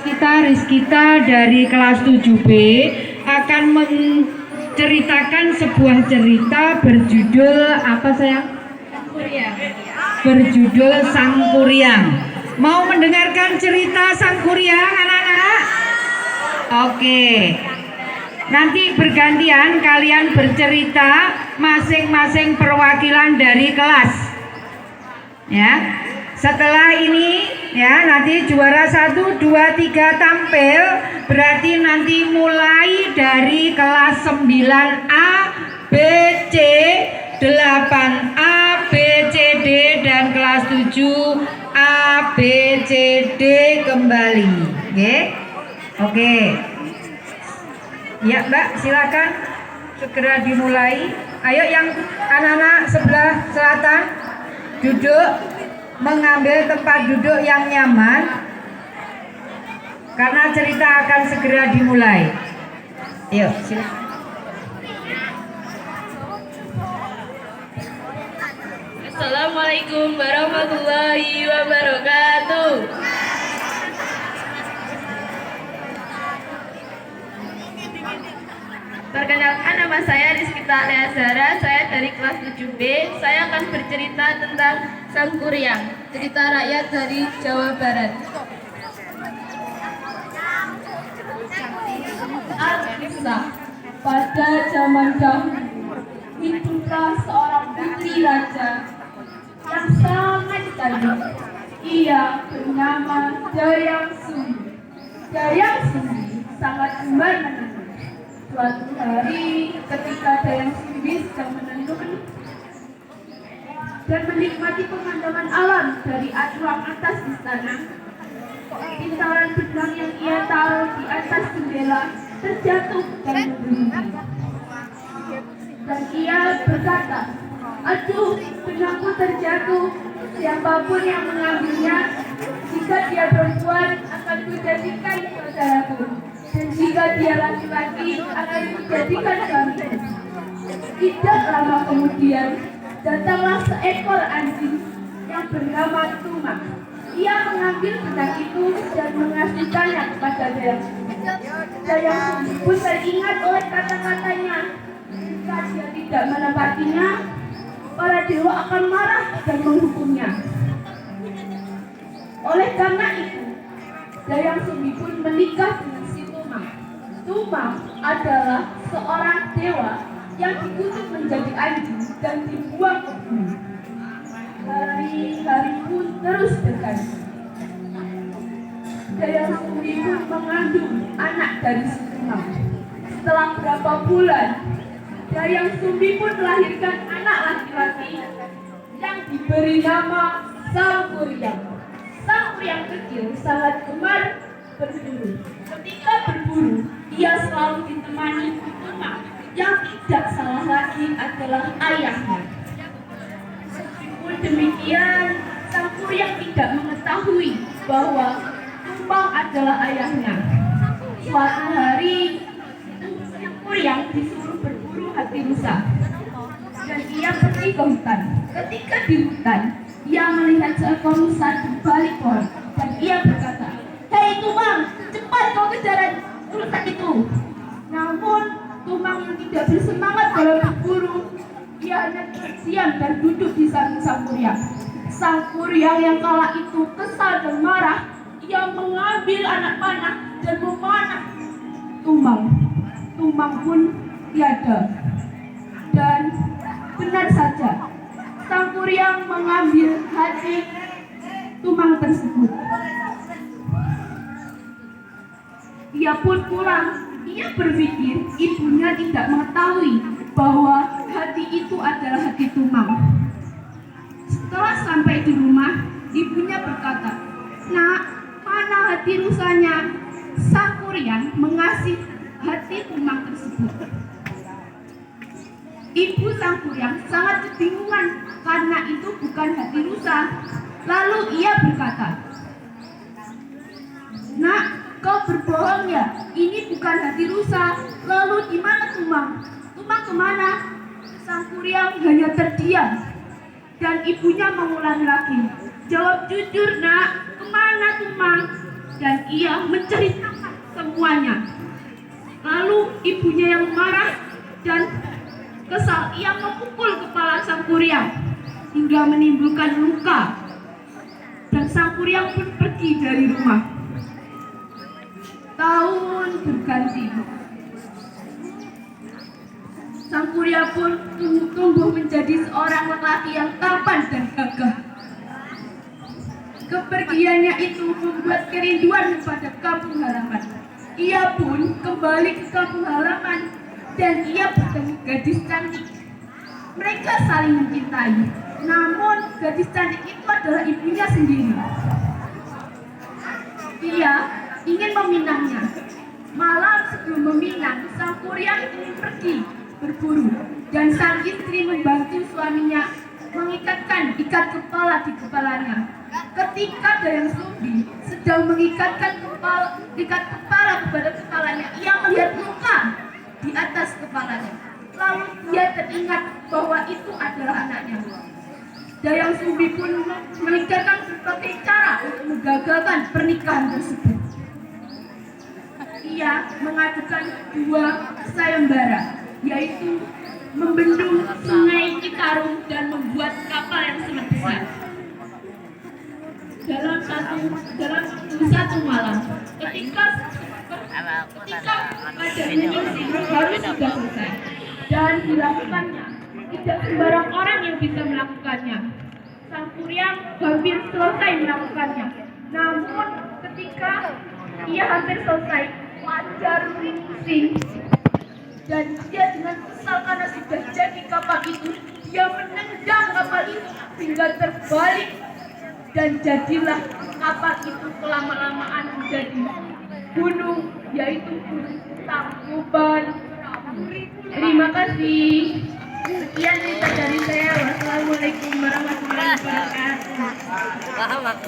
Rizkita dari kelas 7B akan menceritakan sebuah cerita berjudul apa sayang? Sangkuriang. Berjudul Sangkuriang. Mau mendengarkan cerita Sangkuriang anak-anak? Oke. Nanti bergantian kalian bercerita masing-masing perwakilan dari kelas. Ya. Setelah ini ya nanti juara 1, 2, 3 tampil, berarti nanti mulai dari kelas 9A, B, C, 8A, B, C, D dan kelas 7 A, B, C, D kembali. Oke. Ya Mbak, silakan segera dimulai. Ayo yang anak-anak sebelah selatan duduk, mengambil tempat duduk yang nyaman karena cerita akan segera dimulai. Ayo, silakan. Assalamualaikum warahmatullahi wabarakatuh. Perkenalkan, nama saya Rizkita Aliazara, saya dari kelas 7B. Saya akan bercerita tentang Sangkuriang, cerita rakyat dari Jawa Barat. Alkisah, pada zaman dahulu, hiduplah seorang putri raja yang sangat kaya. Ia bernama Dayang Sumbi. Dayang Sumbi sangat gemar menenun. Suatu hari ketika Dayang Sumbi sedang menenun dan menikmati pemandangan alam dari ruang atas istana, pintaran benang yang ia taruh di atas jendela terjatuh dan berbunyi. Dan ia berkata, "Aduh, benangku terjatuh. Siapapun yang mengambilnya, jika dia perempuan akan kujadikan saudaraku, dan jika dia laki-laki akan kujadikan suamiku." Tidak lama kemudian, datanglah seekor anjing yang bernama Tumak. Ia mengambil benang itu dan mengasihkannya kepada Dayang Sumbi. Dayang Sumbi pun teringat oleh kata-katanya. Jika dia tidak menepatinya, para dewa akan marah dan menghukumnya. Oleh karena itu, Dayang Sumbi pun menikah dengan si Tumak. Tumak adalah seorang dewa yang dikutuk menjadi anjing dan dibuang ke bumi. Hari-hari pun terus berganti. Dayang Sumbi pun mengandung anak dari si Tumak. Setelah berapa bulan, Dayang Sumbi pun melahirkan anak laki-laki yang diberi nama Sangkuriang. Sangkuriang kecil sangat gemar berburu. Ketika berburu, ia selalu ditemani Tumak yang tidak salah lagi adalah ayahnya. Meskipun demikian, Sangkuriang tidak mengetahui bahwa Tumak adalah ayahnya. Suatu hari, Sangkuriang disuruh berburu hati rusa dan ia pergi ke hutan. Ketika di hutan, ia melihat seekor rusa di balik pohon dan ia berkata, "Hei Tumak, cepat kau kejar rusa itu." Namun Tumak yang tidak bersemangat dalam berburu, ia hanya diam dan duduk di samping Sangkuriang. Sangkuriang yang kala itu kesal dan marah, ia mengambil anak panah dan memanah Tumak. Tumak pun tiada. Dan benar saja, Sangkuriang mengambil hati Tumak tersebut. Ia pun pulang. Ia berpikir ibunya tidak mengetahui bahwa hati itu adalah hati Tumak. Setelah sampai di rumah, ibunya berkata, "Nak, mana hati rusanya?" Sangkuriang mengasih hati Tumak tersebut. Ibu Sangkuriang sangat kebingungan karena itu bukan hati rusa. Lalu ia berkata, "Nak, kau berbohong ya? Ini bukan hati rusa. Lalu di mana Tumak? Tumak kemana?" Sangkuriang hanya terdiam. Dan ibunya mengulangi lagi, "Jawab jujur, Nak, kemana Tumak?" dan ia menceritakan semuanya. Lalu ibunya yang marah dan kesal, ia memukul kepala Sang Kuryang hingga menimbulkan luka, dan Sang Kuryang pun pergi dari rumah. Tahun berganti, Sang Kuryang pun tumbuh menjadi seorang lelaki yang tampan dan gagah. Kepergiannya itu membuat kerinduan pada kampung halaman. Ia pun kembali ke kampung halaman dan ia bertemu gadis cantik. Mereka saling mencintai. Namun gadis cantik itu adalah ibunya sendiri. Ia ingin meminangnya. Malam sebelum meminang, Sang Kuryang ingin pergi berburu dan sang istri membantu suaminya mengikatkan ikat kepala di kepalanya. Ketika Dayang Sumbi sedang mengikatkan ikat kepala kepada kepalanya, ia melihat luka di atas kepalanya. Lalu dia teringat bahwa itu adalah anaknya. Dayang Sumbi pun memikirkan berbagai cara untuk menggagalkan pernikahan tersebut. Ia mengajukan dua sayembara, yaitu membendung sungai Citarum dan membuat kapal yang sangat besar. Dalam satu malam, ketika pada menyisir harus sudah selesai dan dilakukannya. Tidak sembarang orang yang bisa melakukannya. Sang Kuryang hampir selesai melakukannya. Namun ketika ia hampir selesai, wajar pusing dan dia dengan kesal karena sudah jadi kapal itu, dia menendang kapal itu hingga terbalik dan jadilah kapal itu kelama-lamaan menjadi gunung, yaitu Gunung Tangkuban. Terima kasih. Sekian cerita dari saya. Wassalamualaikum warahmatullahi wabarakatuh.